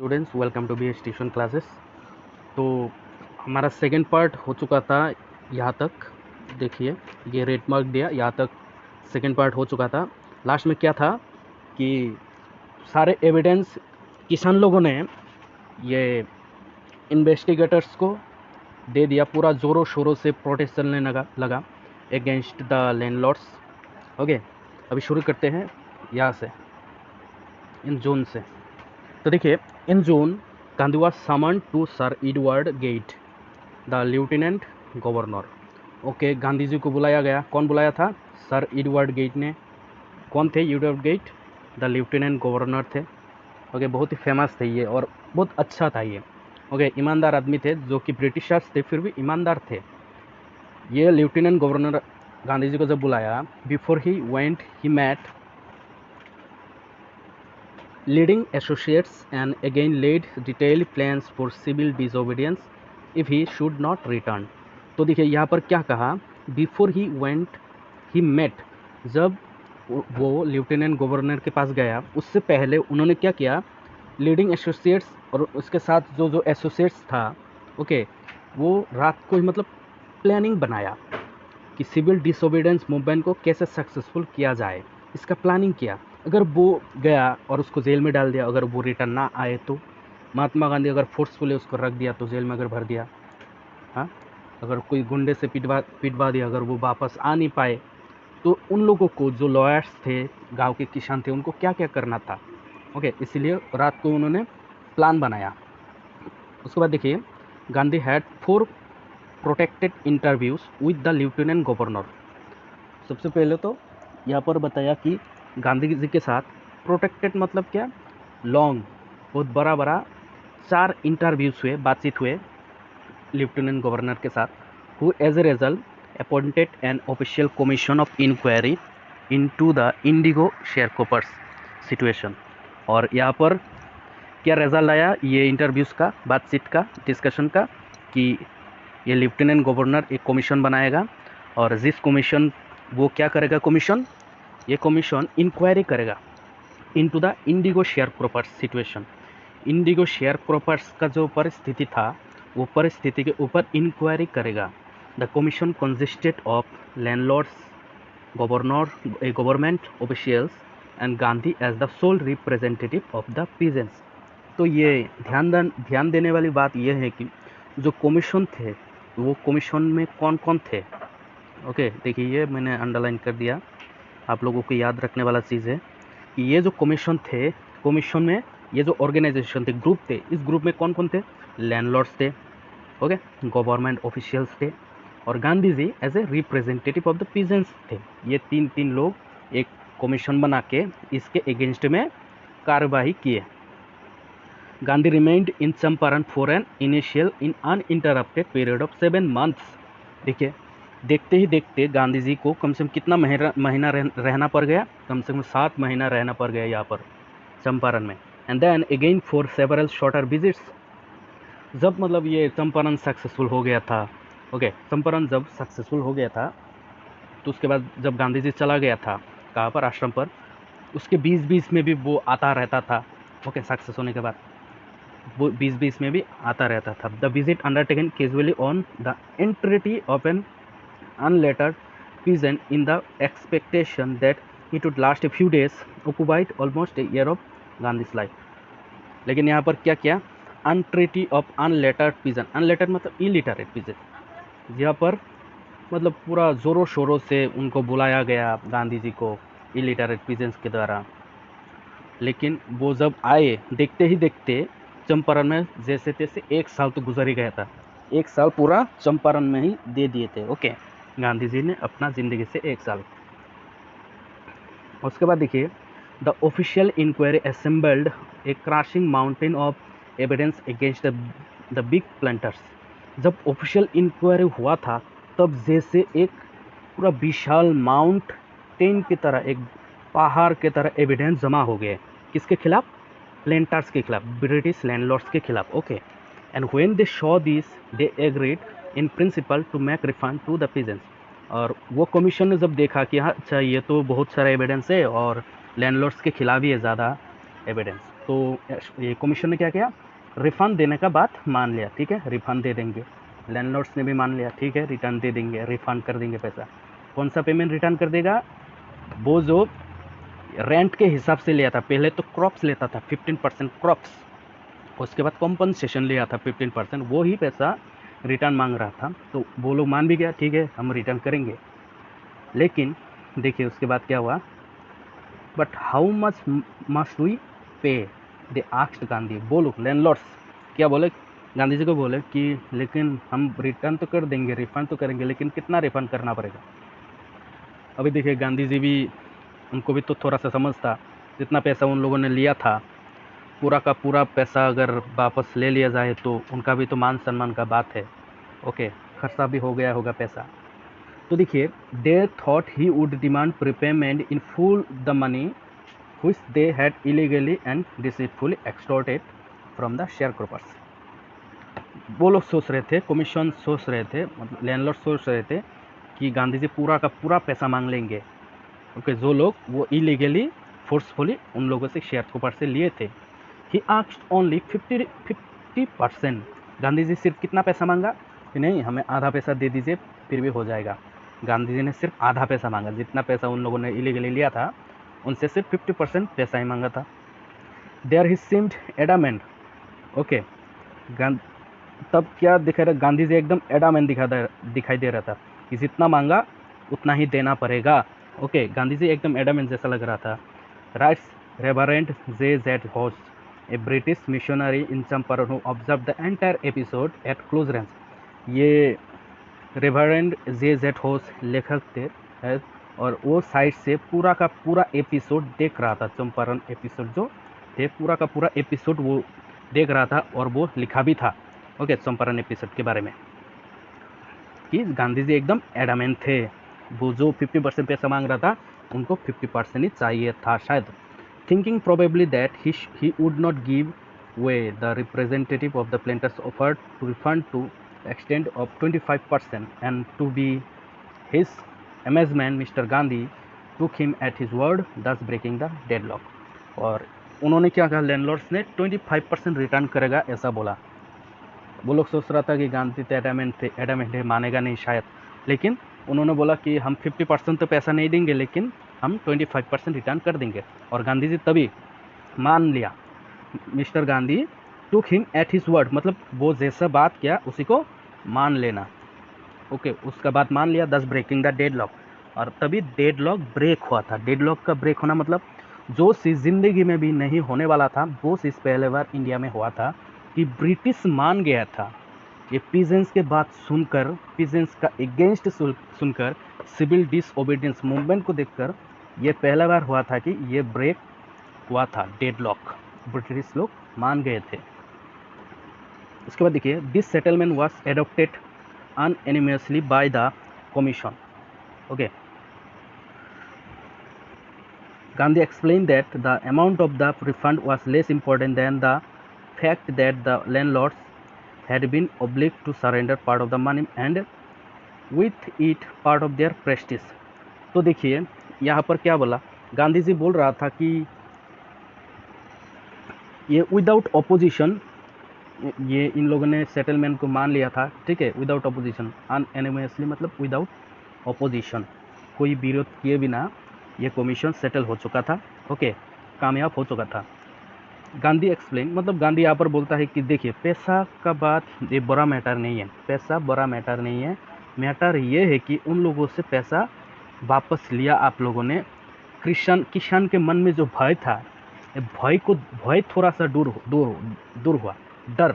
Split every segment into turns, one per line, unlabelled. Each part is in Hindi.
Students welcome to B tuition classes. तो हमारा सेकंड पार्ट हो चुका था यहाँ तक। देखिए ये रेड मार्क दिया, यहाँ तक सेकंड पार्ट हो चुका था। लास्ट में क्या था कि सारे एविडेंस किसान लोगों ने ये इन्वेस्टिगेटर्स को दे दिया। पूरा ज़ोरों शोरों से प्रोटेस्ट चलने लगा अगेंस्ट द लैंडलॉर्ड्स। ओके, अभी शुरू करते हैं यहाँ से, इन जून से। तो देखिए, in June Gandhi was summoned to sir Edward Gait the lieutenant governor. Okay, Gandhi ji को बुलाया गया। कौन बुलाया था? सर एडवर्ड गेट ने। कौन थे Edward Gait? The lieutenant governor थे। ओके, बहुत ही फेमस थे ये और बहुत अच्छा था ये। ओके, ईमानदार आदमी थे, जो कि ब्रिटिशर्स थे फिर भी ईमानदार थे। ये लेफ्टिनेंट गवर्नर गांधी जी को जब बुलाया, before he went he met leading associates and again laid detailed plans for civil disobedience if he should not return। तो देखिए यहाँ पर क्या कहा, before he went he met, जब वो लेफ्टिनेंट गवर्नर के पास गया उससे पहले उन्होंने क्या किया, लीडिंग एसोसिएट्स और उसके साथ जो एसोसिएट्स था, ओके, वो रात को ही मतलब प्लानिंग बनाया कि सिविल डिसोबीडियंस मूवमेंट को कैसे सक्सेसफुल किया जाए, इसका प्लानिंग किया। अगर वो गया और उसको जेल में डाल दिया, अगर वो रिटर्न ना आए तो महात्मा गांधी अगर फोर्सफुली उसको रख दिया तो जेल में अगर भर दिया, हाँ, अगर कोई गुंडे से पिटवा दिया, अगर वो वापस आ नहीं पाए तो उन लोगों को, जो लॉयर्स थे, गांव के किसान थे, उनको क्या क्या करना था। ओके, इसलिए रात को उन्होंने प्लान बनाया। उसके बाद देखिए, Gandhi had 4 protected interviews with the lieutenant governor. सबसे पहले तो यहाँ पर बताया कि गांधी जी के साथ प्रोटेक्टेड मतलब क्या, लॉन्ग, बहुत बड़ा 4 इंटरव्यूज़ हुए, बातचीत हुए लेफ्टिनेंट गवर्नर के साथ, who as a result appointed an official commission of inquiry into the indigo shareholders situation. और यहाँ पर क्या रिजल्ट आया ये इंटरव्यूज़ का, बातचीत का, डिस्कशन का, कि ये लेफ्टिनेंट गवर्नर एक कमीशन बनाएगा और जिस कमीशन, वो क्या करेगा कमीशन, ये कमीशन इंक्वायरी करेगा into the Indigo share croppers situation. Indigo share croppers का जो परिस्थिति था, वो परिस्थिति के ऊपर इंक्वायरी करेगा। The commission consisted of landlords, governor, government officials and Gandhi as the sole representative of the peasants. तो ये ध्यान देने वाली बात यह है कि जो कमीशन थे, वो कमीशन में कौन कौन थे। ओके, देखिए ये मैंने अंडरलाइन कर दिया, आप लोगों को याद रखने वाला चीज़ है कि ये जो कमीशन थे, कमीशन में ये जो ऑर्गेनाइजेशन थे, ग्रुप थे, इस ग्रुप में कौन कौन थे, लैंडलॉर्ड्स थे, ओके, गवर्नमेंट ऑफिशियल्स थे और Gandhi ji as a representative of the peasants थे। ये तीन लोग एक कमीशन बना के इसके अगेंस्ट में कार्रवाई किए। Gandhi remained in Champaran for an initial in uninterrupted period of 7 months. देखिए, देखते ही देखते गांधी जी को कम से कम कितना महीना रहना पड़ गया, कम से कम 7 महीना रहना पड़ गया यहाँ पर चंपारण में। And then again for several shorter visits. जब मतलब ये चंपारण सक्सेसफुल हो गया था, ओके, चंपारण जब सक्सेसफुल हो गया था तो उसके बाद जब गांधी जी चला गया था कहाँ पर, आश्रम पर, उसके बीच में भी वो आता रहता था। ओके, सक्सेस होने के बाद वो बीच में भी आता रहता था। The visit undertaken casually on the entreaty of an unlettered peasant in the expectation that it would last a few days, occupied almost a year of Gandhi's life। लेकिन यहाँ पर क्या किया, अनट्रीटी ऑफ अनलेटर्ड पीजन, अनलेटर्ड मतलब इलिटरेट पीजन, यहाँ पर मतलब पूरा ज़ोरों शोरों से उनको बुलाया गया गांधी जी को इलिटरेट पीजेंस के द्वारा। लेकिन वो जब आए, देखते ही देखते चंपारण में जैसे तैसे 1 साल तो गुजर ही गया था, 1 साल पूरा चंपारण में ही दे दिए थे। ओके, गांधी जी ने अपना ज़िंदगी से 1 साल। उसके बाद देखिए, the official inquiry assembled a crushing mountain of evidence against the big planters. जब ऑफिशियल इंक्वायरी हुआ था तब जैसे एक पूरा विशाल माउंटेन की तरह, एक पहाड़ की तरह एविडेंस जमा हो गए। किसके खिलाफ? प्लांटर्स के खिलाफ, ब्रिटिश लैंडलॉर्ड्स के खिलाफ। Okay, and when they saw this they agreed in principle to make refund to the peasants. और वो कमीशन ने जब देखा कि हाँ, अच्छा, ये तो बहुत सारा एविडेंस है और लैंडलॉर्ड्स के खिलाफ ही है ज़्यादा एविडेंस, तो ये कमीशन ने क्या किया, रिफ़ंड देने का बात मान लिया, ठीक है, रिफ़ंड दे देंगे। लैंडलॉर्ड्स ने भी मान लिया, ठीक है, रिटर्न दे देंगे, रिफ़ंड कर देंगे पैसा। कौन सा पेमेंट रिटर्न कर देगा, वो जो रेंट के हिसाब से लिया था, पहले तो क्रॉप्स लेता था 15% क्रॉप्स, उसके बाद कॉम्पनसेशन लिया था 15%, वो ही पैसा रिटर्न मांग रहा था। तो वो लोग मान भी गया, ठीक है हम रिटर्न करेंगे। लेकिन देखिए उसके बाद क्या हुआ, but how much must we pay, they asked Gandhi. वो लोग लैंडलॉर्ड्स क्या बोले, गांधी जी को बोले कि लेकिन हम रिटर्न तो कर देंगे, रिफंड तो करेंगे, लेकिन कितना रिफंड करना पड़ेगा। अभी देखिए गांधी जी भी, उनको भी तो थोड़ा सा समझ था, जितना पैसा उन लोगों ने लिया था पूरा का पूरा पैसा अगर वापस ले लिया जाए तो उनका भी तो मान सम्मान का बात है। ओके, खर्चा भी हो गया होगा पैसा। तो देखिए, they thought he would demand prepayment in full the money which they had illegally and deceitfully extorted from the sharecroppers। वो लोग सोच रहे थे, कमीशन सोच रहे थे, मतलब लैंडलॉर्ड सोच रहे थे कि गांधी जी पूरा का पूरा पैसा मांग लेंगे, ओके, जो लोग वो इलीगली फोर्सफुली उन लोगों से शेयरहोल्डर से लिए थे। He asked only 50%। Gandhi ji सिर्फ कितना पैसा मांगा कि नहीं हमें आधा पैसा दे दीजिए फिर भी हो जाएगा। गांधी जी ने सिर्फ आधा पैसा मांगा, जितना पैसा उन लोगों ने इलीगली लिया था उनसे सिर्फ 50% पैसा ही मांगा था। There he seemed adamant, okay, तब क्या दिखा रहा, गांधी जी एकदम एडामेंट दिखाई दे रहा था कि जितना मांगा उतना ही देना पड़ेगा। ओके, गांधी जी एकदम एडामेंट जैसा लग रहा था। Rights reverend J Z Hodge, a British missionary in Champaran who observed the entire episode at close range. ये रेवरेंड जे जेड होस लेखक थे है, और वो साइड से पूरा का पूरा एपिसोड देख रहा था, चंपारण एपिसोड जो थे पूरा का पूरा एपिसोड वो देख रहा था और वो लिखा भी था, ओके, चंपारण एपिसोड के बारे में, कि गांधी जी एकदम एडामेंट थे। वो जो 50% पैसा मांग रहा था उनको 50% ही चाहिए था शायद। Thinking probably that he would not give way, the representative of the planters offered to refund to extent of 25%, and to be his amazement mister Gandhi took him at his word, thus breaking the deadlock। और उन्होंने क्या कहा, लैंडलॉर्ड्स ने 25% रिटर्न करेगा ऐसा बोला। वो लोग सोच रहा था कि गांधी तो एडामेंट है, मानेगा नहीं शायद, लेकिन उन्होंने बोला कि हम 50% तो पैसा नहीं देंगे लेकिन हम 25% रिटर्न कर देंगे। और गांधी जी तभी मान लिया, mister Gandhi took him at his word, मतलब वो जैसा बात किया उसी को मान लेना, ओके, उसका बात मान लिया, 10 ब्रेकिंग द डेडलॉक। और तभी डेडलॉक ब्रेक हुआ था। डेडलॉक का ब्रेक होना मतलब जो चीज़ ज़िंदगी में भी नहीं होने वाला था वो चीज़ पहले बार इंडिया में हुआ था कि ब्रिटिश मान गया था। ये पीजेंट्स के बात सुनकर, पीजेंट्स का अगेंस्ट सुनकर, सिविल डिसओबीडियंस मूवमेंट को देखकर ये पहला बार हुआ था कि ये ब्रेक हुआ था, डेडलॉक, ब्रिटिश लोग मान गए थे। उसके बाद देखिए, this settlement was adopted unanimously by the commission। Okay, Gandhi explained that the amount of the refund was less important than the fact that the landlords had been obliged to surrender part of the money and with it part of their prestige। तो देखिए यहाँ पर क्या बोला, गांधी जी बोल रहा था कि ये विदाउट ऑपोजिशन, ये इन लोगों ने सेटलमेंट को मान लिया था, ठीक है, विदाउट ऑपोजिशन, अनएनिमसली मतलब विदाउट ऑपोजिशन, कोई विरोध किए बिना ये कमीशन सेटल हो चुका था, ओके, कामयाब हो चुका था। गांधी एक्सप्लेन, मतलब गांधी यहाँ पर बोलता है कि देखिए पैसा का बात ये बड़ा मैटर नहीं है, पैसा बड़ा मैटर नहीं है, मैटर ये है कि उन लोगों से पैसा वापस लिया आप लोगों ने। किसान के मन में जो भय था, भय थोड़ा सा दूर हुआ, डर,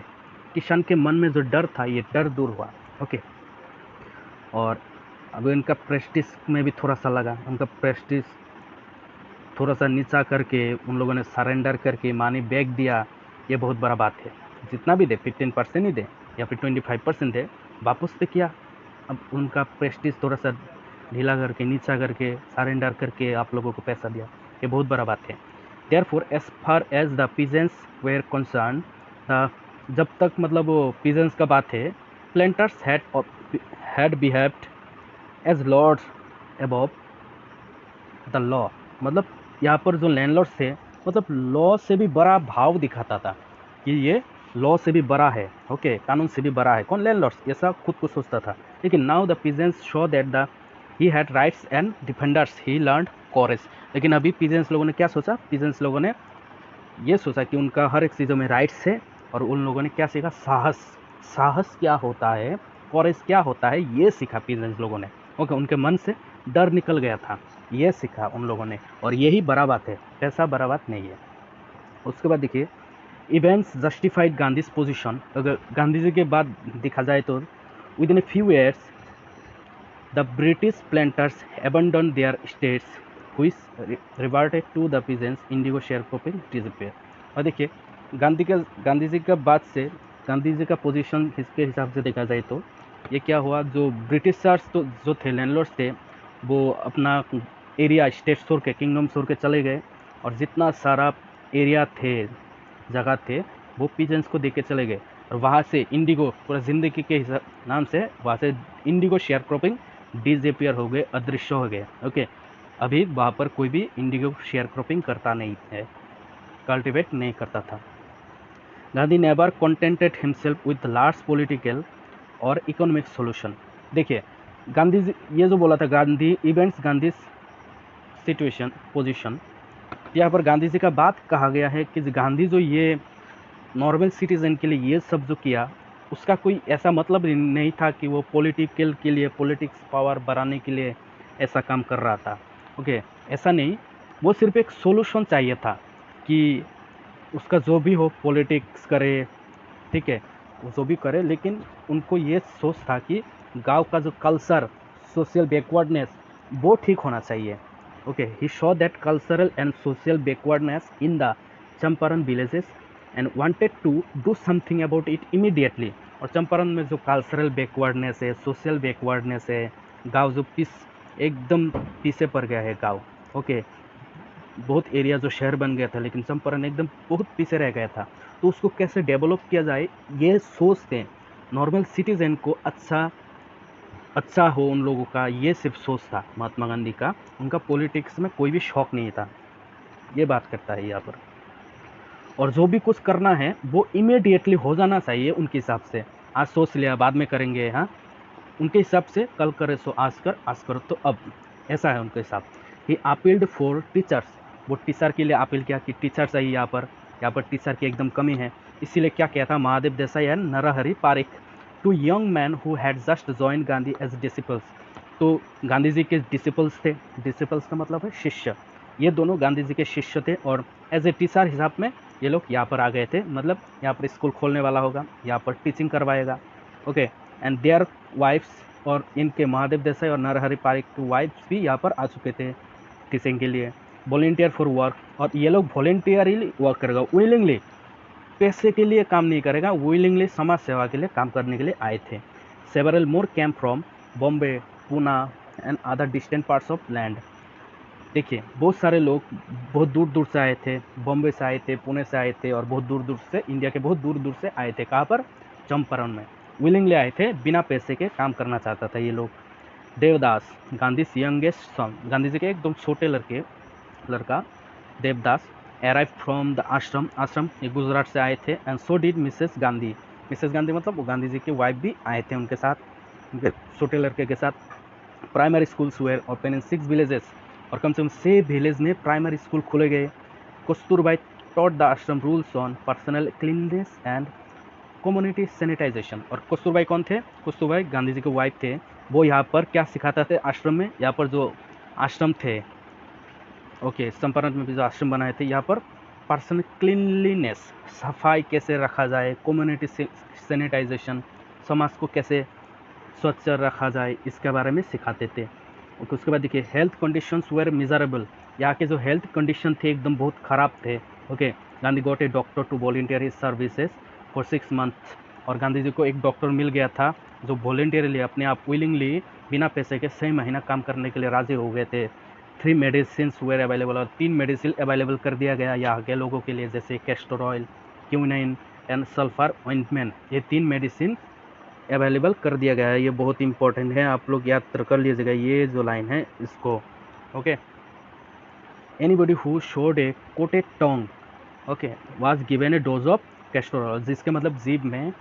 किसान के मन में जो डर था ये डर दूर हुआ, ओके। और अब इनका प्रेस्टीज में भी थोड़ा सा लगा, उनका प्रेस्टीज थोड़ा सा नीचा करके उन लोगों ने सरेंडर करके मानी बैग दिया, ये बहुत बड़ा बात है। जितना भी दे 15% ही दे या फिर 25% दे, वापस तो किया। अब उनका प्रेस्टीज थोड़ा सा ढीला करके, नीचा करके, सरेंडर करके आप लोगों को पैसा दिया, ये बहुत बड़ा बात है। Therefore as far as the peasants were concern, जब तक मतलब वो पीजेंट्स का बात है, planters had behaved as lords above the law, मतलब यहाँ पर जो लैंडलॉर्ड्स थे मतलब लॉ से भी बड़ा भाव दिखाता था कि ये लॉ से भी बड़ा है, ओके, कानून से भी बड़ा है। कौन? लैंडलॉर्ड्स, ऐसा खुद को सोचता था। लेकिन now the peasants show that the he had rights and defenders he learned courage. लेकिन अभी पीजेंट्स लोगों ने क्या सोचा? पीजेंट्स लोगों ने ये सोचा कि उनका हर एक चीज़ों में राइट्स है, और उन लोगों ने क्या सीखा? साहस। साहस क्या होता है, कॉरेज क्या होता है, ये सीखा पीजेंट्स लोगों ने। ओके, उनके मन से डर निकल गया था, ये सीखा उन लोगों ने, और यही बड़ा बात है, ऐसा बड़ा बात नहीं है। उसके बाद देखिए, इवेंट्स जस्टिफाइड गांधीज पोजिशन। अगर गांधी जी के बाद देखा जाए तो with in a few years the British planters abandoned their states which reverted to the peasants indigo sharecropping disappear। और देखिए, गांधी जी का बाद से गांधी जी का पोजीशन इसके हिसाब से देखा जाए तो ये क्या हुआ, जो ब्रिटिशर्स तो जो थे, लैंडलॉर्ड्स थे, वो अपना एरिया स्टेट छोड़ के, किंगडम छोड़ के चले गए, और जितना सारा एरिया थे, जगह थे, वो पीजेंट्स को दे के चले गए। और वहाँ से इंडिगो, पूरा ज़िंदगी के हिसाब नाम से वहाँ से इंडिगो शेयर क्रॉपिंग डिसअपियर हो गए, अदृश्य हो गए। ओके, अभी वहाँ पर कोई भी इंडिगो शेयर क्रॉपिंग करता नहीं है, कल्टिवेट नहीं करता था। Gandhi never contented himself with large political और इकोनॉमिक सॉल्यूशन। देखिए, गांधी जी ये जो बोला था, Gandhi events Gandhi situation position, यहाँ पर गांधी जी का बात कहा गया है कि गांधी जो ये नॉर्मल सिटीज़न के लिए ये सब जो किया, उसका कोई ऐसा मतलब नहीं था कि वो पॉलिटिकल के लिए, पॉलिटिक्स पावर बढ़ाने के लिए ऐसा काम कर रहा था। ओके, ऐसा नहीं, वो सिर्फ एक सोल्यूशन चाहिए था कि उसका जो भी हो पॉलिटिक्स करे, ठीक है, वो जो भी करे, लेकिन उनको ये सोच था कि गांव का जो कल्चर, सोशल बैकवर्डनेस, वो ठीक होना चाहिए। Okay, he show that cultural and social backwardness in the Champaran villages and wanted to do something about it immediately. और चंपारण में जो कल्चरल बैकवर्डनेस है, सोशल बैकवर्डनेस है, गांव जो एकदम पीछे पड़ गया है गांव। ओके, बहुत एरिया जो शहर बन गया था, लेकिन चंपारण एकदम बहुत पीछे रह गया था, तो उसको कैसे डेवलप किया जाए, ये सोचते नॉर्मल सिटीजन को अच्छा हो उन लोगों का, ये सिर्फ सोच था महात्मा गांधी का। उनका पॉलिटिक्स में कोई भी शौक नहीं था, ये बात करता है यहाँ पर। और जो भी कुछ करना है वो इमीडिएटली हो जाना चाहिए उनके हिसाब से। आज सोच लिया, बाद में करेंगे, हाँ, उनके हिसाब से कल करे सो आज करो तो अब, ऐसा है उनके हिसाब। ही अपील्ड फॉर टीचर्स, वो टीचर के लिए अपील किया कि टीचर चाहिए यहाँ पर टीचर की एकदम कमी है। इसीलिए क्या किया था, Mahadev Desai and Narhari Parikh, two young man who had just join Gandhi as disciples. तो गांधी जी के डिसिपल्स थे, डिसिपल्स का मतलब है शिष्य, ये दोनों गांधी जी के शिष्य थे, और एज ए टीचर हिसाब में ये लोग यहाँ पर आ गए थे। मतलब यहाँ पर स्कूल खोलने वाला होगा, यहाँ पर टीचिंग करवाएगा। ओके, एंड देयर वाइफ्स, और इनके महादेव देसाई और नरहरि पारिक की वाइफ्स भी यहाँ पर आ चुके थे टीचिंग के लिए। वॉलेंटियर फॉर वर्क, और ये लोग वॉलेंटियरली वर्क करेगा, विलिंगली, पैसे के लिए काम नहीं करेगा, विलिंगली समाज सेवा के लिए काम करने के लिए आए थे। Several more came from Bombay, Poona and other distant parts of land. देखिए, बहुत सारे लोग बहुत दूर दूर से आए थे, बॉम्बे से आए थे, पुणे से आए थे, और बहुत दूर दूर से, इंडिया के बहुत दूर दूर से आए थे। कहाँ पर? चंपारण में। विलिंगली आए थे, बिना पैसे के काम करना चाहता था ये लोग। देवदास, गांधी यंगेस्ट सन, गांधी जी के एकदम छोटे लड़का देवदास, अराइव फ्रॉम द आश्रम ये गुजरात से आए थे। And so did Mrs Gandhi, Mrs Gandhi मतलब वो गांधी जी की वाइफ भी आए थे उनके साथ, उनके छोटे लड़के के साथ। प्राइमरी स्कूल्स हुए ओपन इन 6 विलेजेस, और कम से कम 6 विलेज में प्राइमरी स्कूल खोले गए। Kasturbai taught the ashram rules on personal cleanliness and community sanitization. और कस्तूरबाई कौन थे? कस्तूरबाई गांधी जी के वाइफ थे। वो यहाँ पर क्या सिखाते थे आश्रम में? यहाँ पर जो आश्रम थे, ओके, चंपारण में भी जो आश्रम बनाए थे, यहाँ पर पर्सनल क्लीनलीनेस, सफाई कैसे रखा जाए, कम्युनिटी सैनिटाइजेशन, समाज को कैसे स्वच्छ रखा जाए, इसके बारे में सिखाते थे। ओके, उसके बाद देखिए, हेल्थ कंडीशंस वेर मिजरेबल, यहाँ के जो हेल्थ कंडीशन थे एकदम बहुत ख़राब थे। Okay, Gandhi got a doctor to volunteer his services for 6 months, और गांधी जी को एक डॉक्टर मिल गया था जो वॉलंटियरली, अपने आप विलिंगली, बिना पैसे के 6 महीना काम करने के लिए राज़ी हो गए थे। 3 मेडिसिन वेर अवेलेबल, और 3 मेडिसिन अवेलेबल कर दिया गया यहाँ के लोगों के लिए, जैसे castor oil, quinine and sulphur ointment, ये 3 मेडिसिन अवेलेबल कर दिया गया है। ये बहुत इंपॉर्टेंट है, आप लोग याद कर लीजिएगा ये जो लाइन है इसको। Okay, anybody who showed a coated tongue okay was given a dose of castor oil, जिसके मतलब जीभ में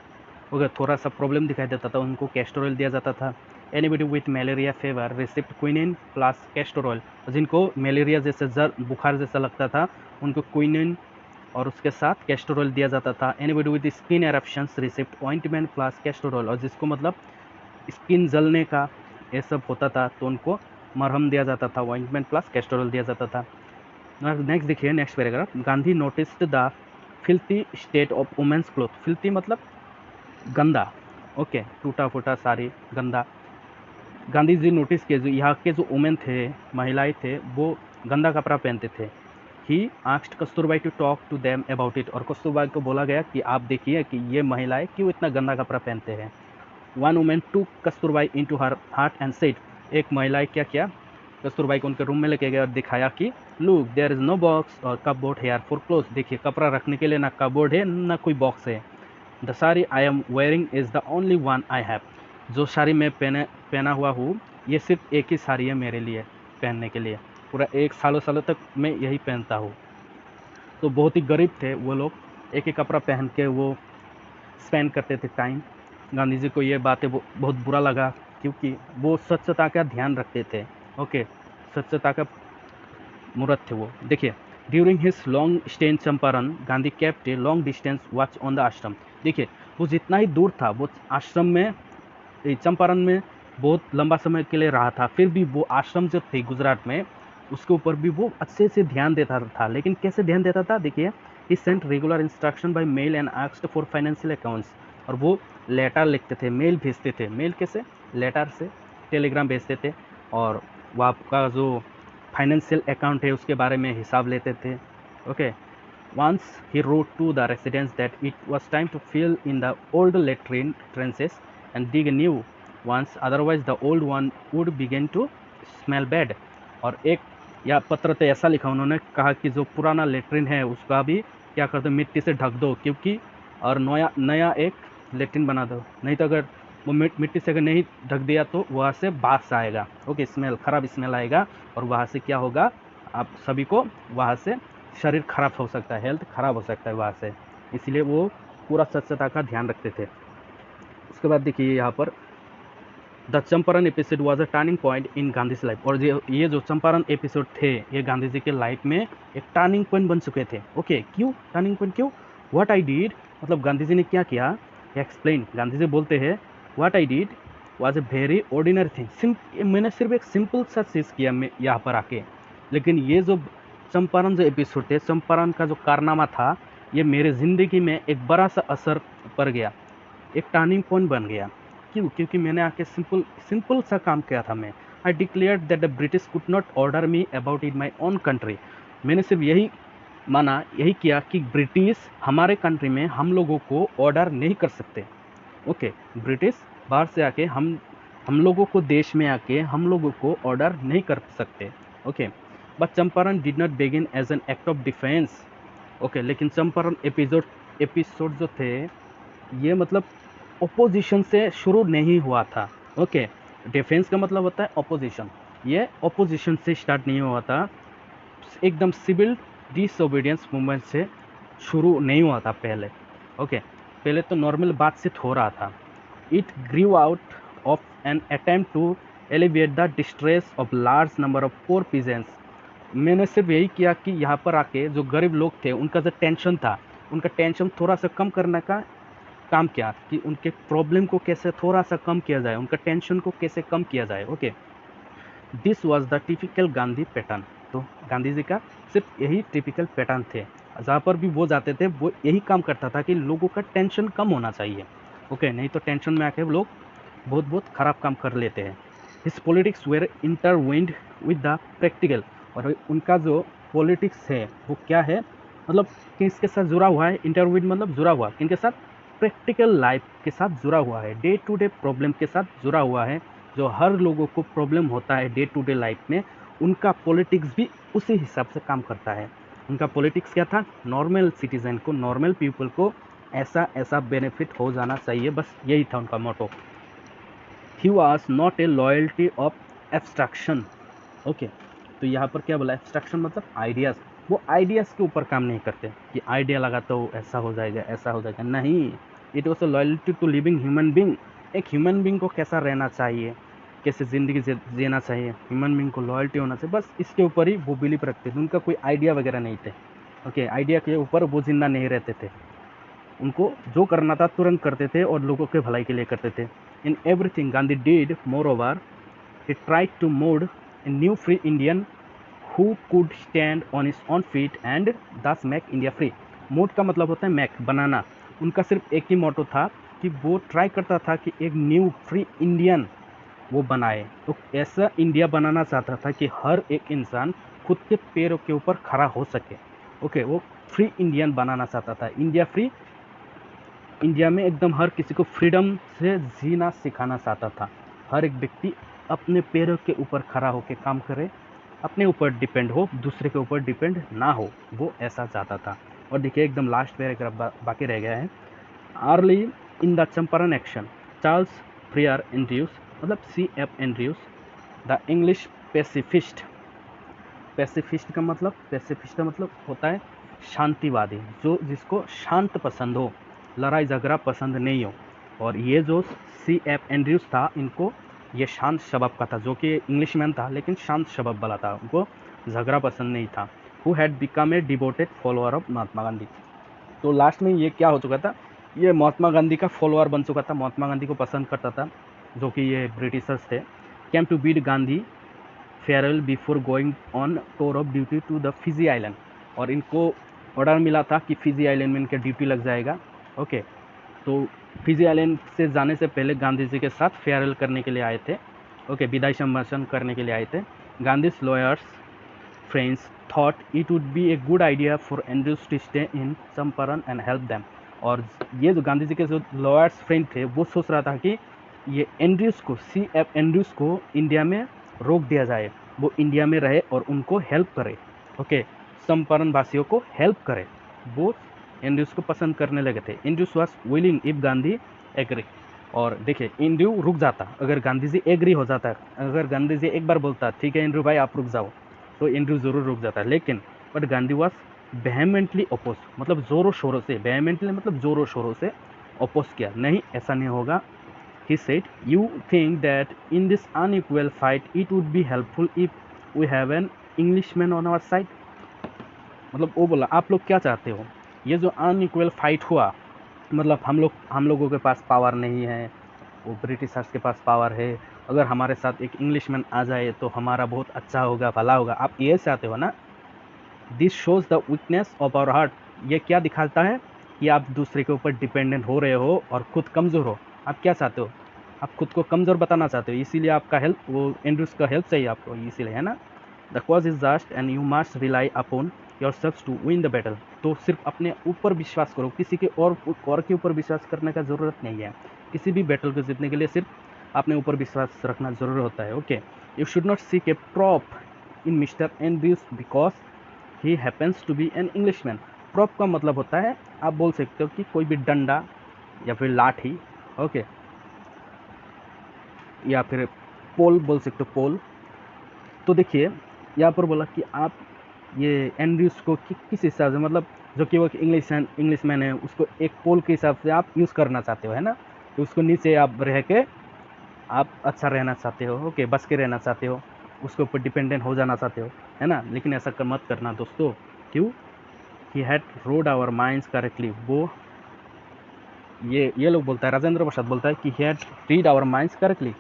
अगर थोड़ा सा प्रॉब्लम दिखाई देता था उनको कैस्टर ऑयल दिया जाता था। Anybody with malaria fever receipt quinine plus castor oil, जिनको मलेरिया जैसे जर बुखार जैसा लगता था उनको क्विनिन और उसके साथ कैस्टर ऑयल दिया जाता था। Anybody with skin eruptions received ointment plus castor oil, और जिसको मतलब स्किन जलने का ये सब होता था तो उनको मरहम दिया जाता था, ऑइंटमेंट प्लस कैस्टर ऑयल दिया जाता था। नेक्स्ट देखिए next paragraph, Gandhi noticed the filthy state of women's cloth, filthy मतलब गंदा, ओके टूटा फूटा साड़ी गंदा। गांधी जी नोटिस किए जो यहाँ के जो वुमेन थे, महिलाएं थे, वो गंदा कपड़ा पहनते थे। He asked Kasturbai to talk to them about it, और कस्तूरबाई को बोला गया कि आप देखिए कि ये महिलाएं क्यों इतना गंदा कपड़ा पहनते हैं। One woman to Kasturbai into her heart and said, एक महिलाएं क्या किया, कस्तूरबाई को उनके रूम में लेके गए और दिखाया कि look there is no box और कपबोर्ड हेयर फॉर क्लोथ, देखिए कपड़ा रखने के लिए ना कपबोर्ड है ना कोई बॉक्स है। The sari I am wearing is the only one I have, जो साड़ी मैं पहना हुआ हूँ ये सिर्फ एक ही साड़ी है मेरे लिए पहनने के लिए, पूरा एक सालों सालों तक मैं यही पहनता हूँ। तो बहुत ही गरीब थे वो लोग, एक ही कपड़ा पहन के वो स्पेंड करते थे टाइम। गांधी जी को ये बातें बहुत बुरा लगा क्योंकि वो स्वच्छता का ध्यान रखते थे, ओके स्वच्छता का मूर्त थे वो। देखिए during his long stay in Champaran Gandhi kept a long distance watch on the आश्रम, देखिए वो जितना ही दूर था वो आश्रम में चंपारण में बहुत लंबा समय के लिए रहा था, फिर भी वो आश्रम जो थे गुजरात में उसके ऊपर भी वो अच्छे से ध्यान देता था। लेकिन कैसे ध्यान देता था, देखिए he sent regular instruction by mail and asked for financial accounts, और वो लेटर लिखते थे, मेल भेजते थे, मेल कैसे, लेटर से टेलीग्राम भेजते थे, और वो आपका जो फाइनेंशियल अकाउंट है उसके बारे में हिसाब लेते थे, okay. Once he wrote to the residents that it was time to fill in the old latrine trenches and dig a new ones, otherwise the old one would begin to smell bad। और एक या पत्र पे ऐसा लिखा उन्होंने, कहा कि जो पुराना लेट्रिन है उसका भी क्या कर दो, मिट्टी से ढक दो, क्योंकि और नया एक लेट्रिन बना दो, नहीं तो अगर वो मिट्टी से अगर नहीं ढक दिया तो वहाँ से बास आएगा, ओके स्मेल, खराब स्मेल आएगा, और वहाँ से क्या होगा, आप सभी को वहाँ से शरीर खराब हो सकता है, हेल्थ खराब हो सकता है वहाँ से, इसलिए वो पूरा स्वच्छता का ध्यान रखते थे। उसके बाद देखिए यहाँ पर the Champaran episode was a turning point in Gandhi life, और ये जो चंपारण एपिसोड थे ये गांधी जी के लाइफ में एक टर्निंग पॉइंट बन चुके थे, ओके क्यों टर्निंग पॉइंट, क्यों, व्हाट आई डिड, मतलब गांधी जी ने क्या किया, एक्सप्लेन, गांधी जी बोलते हैं what I did was a very ordinary thing, मैंने सिर्फ एक सिंपल सा चीज़ किया मैं यहाँ पर आके, लेकिन ये जो चंपारण जो एपिसोड थे, चंपारण का जो कारनामा था, ये मेरे ज़िंदगी में एक बड़ा सा असर पड़ गया, एक टर्निंग पॉइंट बन गया। क्यों, क्योंकि मैंने आके सिंपल सा काम किया था मैं। I declare that the British could not order me about in my own country, मैंने सिर्फ यही माना, यही किया कि ब्रिटिश हमारे कंट्री में हम लोगों को ऑर्डर नहीं कर सकते, ओके ब्रिटिश बाहर से आके हम लोगों को देश में आके हम लोगों को ऑर्डर नहीं कर सकते, okay. But Champaran did not begin as an act of defiance, okay, लेकिन चंपारण एपिसोड जो थे ये मतलब ओपोजिशन से शुरू नहीं हुआ था, ओके डिफेंस का मतलब होता है ओपोजिशन, ये ओपोजिशन से स्टार्ट नहीं हुआ था, एकदम सिविल डिसओबीडियंस मूवमेंट से शुरू नहीं हुआ था पहले, ओके पहले तो नॉर्मल बातचीत हो रहा था। It grew out of an attempt to alleviate the distress of large number of poor peasants, मैंने सिर्फ यही किया कि यहाँ पर आके जो गरीब लोग थे उनका जो टेंशन था, उनका टेंशन थोड़ा सा कम करने का काम किया, कि उनके प्रॉब्लम को कैसे थोड़ा सा कम किया जाए, उनका टेंशन को कैसे कम किया जाए, okay. This was the typical Gandhi pattern, तो गांधी जी का सिर्फ यही टिपिकल पैटर्न थे, जहाँ पर भी वो जाते थे वो यही काम करता था कि लोगों का टेंशन कम होना चाहिए, ओके नहीं तो टेंशन में आके लोग बहुत ख़राब काम कर लेते हैं। His politics were intertwined with the practical, और उनका जो पॉलिटिक्स है वो क्या है, मतलब किसके साथ जुड़ा हुआ है, इंटरविंड मतलब जुड़ा हुआ, किनके साथ, प्रैक्टिकल लाइफ के साथ जुड़ा हुआ है, डे टू डे प्रॉब्लम के साथ जुड़ा हुआ है, जो हर लोगों को प्रॉब्लम होता है डे टू डे लाइफ में, उनका पॉलिटिक्स भी उसी हिसाब से काम करता है। उनका पॉलिटिक्स क्या था, नॉर्मल सिटीजन को, नॉर्मल पीपल को ऐसा बेनिफिट हो जाना चाहिए, बस यही था उनका motto. He was not a loyalty of abstraction, okay, तो यहाँ पर क्या बोला, एब्स्ट्रैक्शन मतलब आइडियाज़। वो आइडियाज़ के ऊपर काम नहीं करते कि आइडिया लगा तो ऐसा हो जाएगा, ऐसा हो जाएगा, नहीं। It was a loyalty to living human being. एक ह्यूमन बींग को कैसा रहना चाहिए, कैसे ज़िंदगी जीना चाहिए, ह्यूमन बींग को लॉयल्टी होना चाहिए, बस इसके ऊपर ही वो बिलीव रखते थे। उनका कोई आइडिया वगैरह नहीं थे। ओके, आइडिया के ऊपर वो जिंदा नहीं रहते थे। उनको जो करना था तुरंत करते थे और लोगों के भलाई के लिए करते थे। In everything Gandhi did more over he tried to mold a new free Indian who could stand on his own feet and thus make India free। Mode का मतलब होता है मेक, बनाना। उनका सिर्फ एक ही मोटो था कि वो ट्राई करता था कि एक न्यू फ्री इंडियन वो बनाए। तो ऐसा इंडिया बनाना चाहता था कि हर एक इंसान खुद के पैरों के ऊपर खड़ा हो सके। ओके, वो फ्री इंडियन बनाना चाहता था। इंडिया फ्री, इंडिया में एकदम हर किसी को फ्रीडम से जीना सिखाना चाहता था। हर एक व्यक्ति अपने पैरों के ऊपर खड़ा होकर काम करे, अपने ऊपर डिपेंड हो, दूसरे के ऊपर डिपेंड ना हो, वो ऐसा चाहता था। और देखिए एकदम लास्ट पैराग्राफ बाकी रह गया है। Early in the Champaran action Charles Freer Andrews, मतलब C.F. Andrews the English pacifist. Pacifist का मतलब होता है शांतिवादी, जो जिसको शांत पसंद हो, लड़ाई झगड़ा पसंद नहीं हो। और ये जो C.F. एंड्रयूस था, इनको ये शांत स्वभाव का था, जो कि इंग्लिशमैन था लेकिन शांत स्वभाव वाला था, उनको झगड़ा पसंद नहीं था। Who had become a devoted follower of Mahatma Gandhi. तो लास्ट में ये क्या हो चुका था, ये महात्मा गांधी का फॉलोअर बन चुका था, महात्मा गांधी को पसंद करता था, जो कि ये ब्रिटिशर्स थे। Came to bid Gandhi farewell before going on tour of duty to the Fiji island. और इनको ऑर्डर मिला था कि फिजी आइलैंड में इनका ड्यूटी लग जाएगा। ओके, तो फिजी आइलैंड से जाने से पहले गांधी जी के साथ फेयरवेल करने के लिए आए थे। ओके, विदाई संभाषण करने के लिए आए थे। Gandhi's lawyers friends thought it would be a good idea for Andrews to stay in Champaran and help them। और ये जो गांधी जी के जो लॉयर्स फ्रेंड थे, वो सोच रहा था कि ये एंड्रयूस को, C.F. एंड्रयूस को इंडिया में रोक दिया जाए, वो इंडिया में रहे और उनको हेल्प करे। ओके, चंपारण वासियों को हेल्प करे, वो एंड्रयूस को पसंद करने लगे थे। Andrews was willing if Gandhi agree. और देखिए, एंड्रयू रुक जाता अगर गांधी जी एग्री हो जाता है। अगर गांधी जी एक बार बोलता ठीक है एंड्रयू भाई आप रुक जाओ, तो एंड्रयू ज़रूर रुक जाता है। लेकिन बट गांधी वाज वेहेमेंटली अपोज, मतलब ज़ोरों शोरों से, वेहेमेंटली मतलब ज़ोरों शोरों से अपोज किया, नहीं ऐसा नहीं होगा। He said, "You think that in this unequal fight it would be helpful if we have an Englishman on our side?" मतलब वो बोला आप लोग क्या चाहते हो, ये जो अनइक्वल फाइट हुआ, मतलब हम लोगों के पास पावर नहीं है, वो ब्रिटिशर्स के पास पावर है, अगर हमारे साथ एक इंग्लिशमैन आ जाए तो हमारा बहुत अच्छा होगा, भला होगा, आप ये चाहते हो ना। This shows the weakness of our heart. ये क्या दिखाता है कि आप दूसरे के ऊपर डिपेंडेंट हो रहे हो और खुद कमज़ोर हो। आप क्या चाहते हो, आप खुद को कमज़ोर बताना चाहते हो, इसीलिए आपका हेल्प, वो एंड्रयूस का हेल्प चाहिए आपको, इसीलिए, है ना। The cause is just and you must rely upon yourselves to win the battle. तो सिर्फ अपने ऊपर विश्वास करो, किसी के और के ऊपर विश्वास करने का ज़रूरत नहीं है। किसी भी बैटल को जीतने के लिए सिर्फ अपने ऊपर विश्वास रखना ज़रूरी होता है। Okay, you should not seek a prop in Mister Andrews because he happens to be an Englishman. Prop का मतलब होता है, आप बोल सकते हो कि कोई भी डंडा या फिर लाठी, ओके, या फिर पोल बोल सकते हो, पोल। तो देखिए यहाँ पर बोला कि आप ये एंड्रयूस को किस हिसाब से, मतलब जो कि वो इंग्लिशमैन है, उसको एक पोल के हिसाब से आप यूज़ करना चाहते हो, है ना। तो उसको नीचे आप रह के आप अच्छा रहना चाहते हो, ओके, बस के रहना चाहते हो, उसके ऊपर डिपेंडेंट हो जाना चाहते हो, है ना। लेकिन ऐसा मत करना दोस्तों। क्यों? He had read our minds correctly. वो ये लोग बोलता है, राजेंद्र प्रसाद बोलता है कि he had read our minds correctly.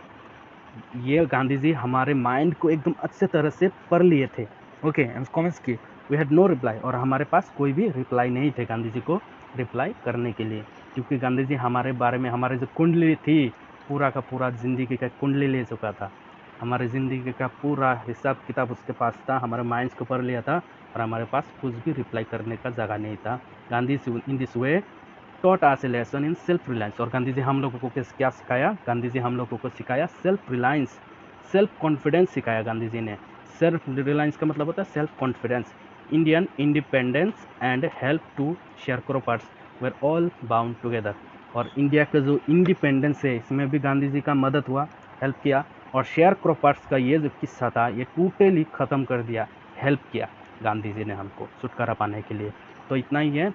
ये गांधी जी हमारे माइंड को एकदम अच्छे तरह से पढ़ लिए थे। ओके, एंड कमेंट्स की वी हैड नो रिप्लाई। और हमारे पास कोई भी रिप्लाई नहीं थे गांधी जी को रिप्लाई करने के लिए, क्योंकि गांधी जी हमारे बारे में, हमारे जो कुंडली थी, पूरा का पूरा ज़िंदगी का कुंडली ले चुका था। हमारे ज़िंदगी का पूरा हिसाब किताब उसके पास था, हमारे माइंड्स को पढ़ लिया था, और हमारे पास कुछ भी रिप्लाई करने का जगह नहीं था। Gandhi in this way taught us a lesson in self reliance. और गांधी जी हम लोगों को क्या सिखाया? गांधी जी हम लोगों को सिखाया सेल्फ रिलायंस, सेल्फ कॉन्फिडेंस सिखाया गांधी जी ने। सेल्फ रिलायंस का मतलब होता है self confidence. Indian independence and help to sharecroppers were all bound together. और इंडिया का जो इंडिपेंडेंस है, इसमें भी गांधी जी का मदद हुआ, हेल्प किया। और शेयर क्रॉपर्स का ये जो किस्सा था ये टोटली ख़त्म कर दिया, हेल्प किया गांधी जी ने हमको छुटकारा पाने के लिए। तो इतना ही है,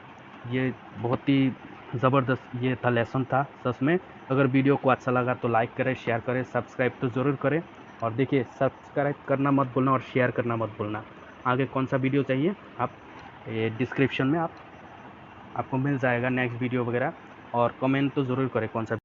ये बहुत ही ज़बरदस्त ये था, लेसन था सच में। अगर वीडियो को अच्छा लगा तो लाइक करें, शेयर करें, सब्सक्राइब तो ज़रूर करें। और देखिए सब्सक्राइब करना मत भूलना और शेयर करना मत भूलना। आगे कौन सा वीडियो चाहिए आप ये डिस्क्रिप्शन में आपको मिल जाएगा नेक्स्ट वीडियो वगैरह, और कमेंट तो ज़रूर करें कौन सा